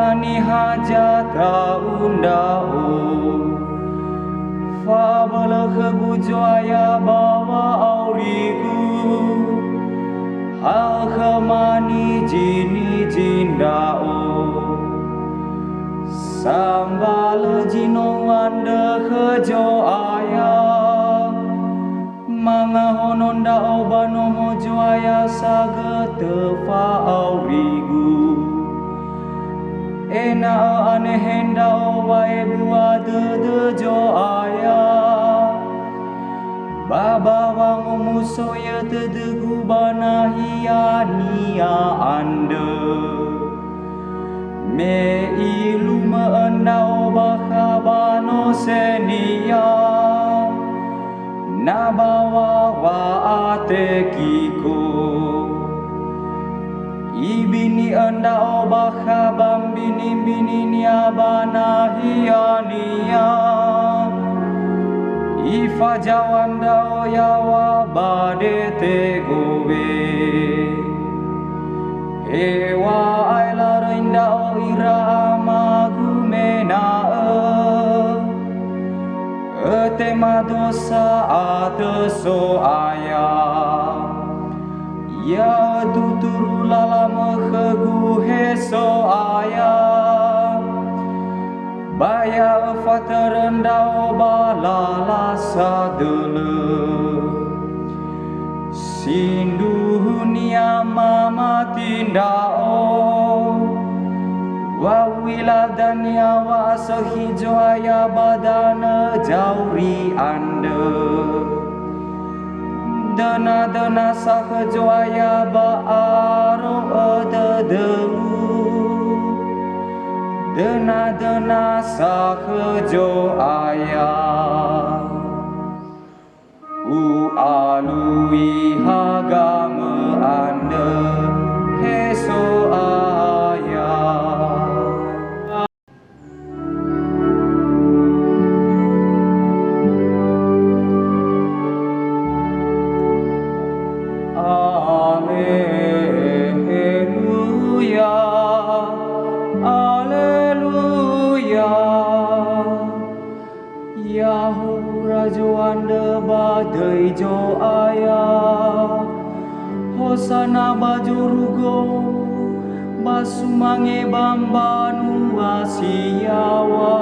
ani hajat raundao fabala kebujoaya bawa aurigu hakhamani jini jindao sambal jino anda kejo ayah mga hononda obano mojo aya sagetefa aurigu ena anehenda obae buade dejo aya baba wangu muso ya tedegu bana hiania ande me ilu meenda obaka bano senia nabawa wa atekiko ibini anda obaka bambini bini niabana hiania ifa jawanda oyawa badete gowe ewa aila reinda o ira amagumena tema dosa ateso ayah ya tuturu lala mekegu heso ayah baya faterenda balala sadele sinduhunia mama tindao wawila dan yawa sehijo aya badana jauri anda dana sahejo aya baaro ededeu dana sahejo aya alui hagame anda heso aya Alleluia, Alleluia. Yahu rajo anda badai jo ayah hosana bajurugo basumange bambanu asiawa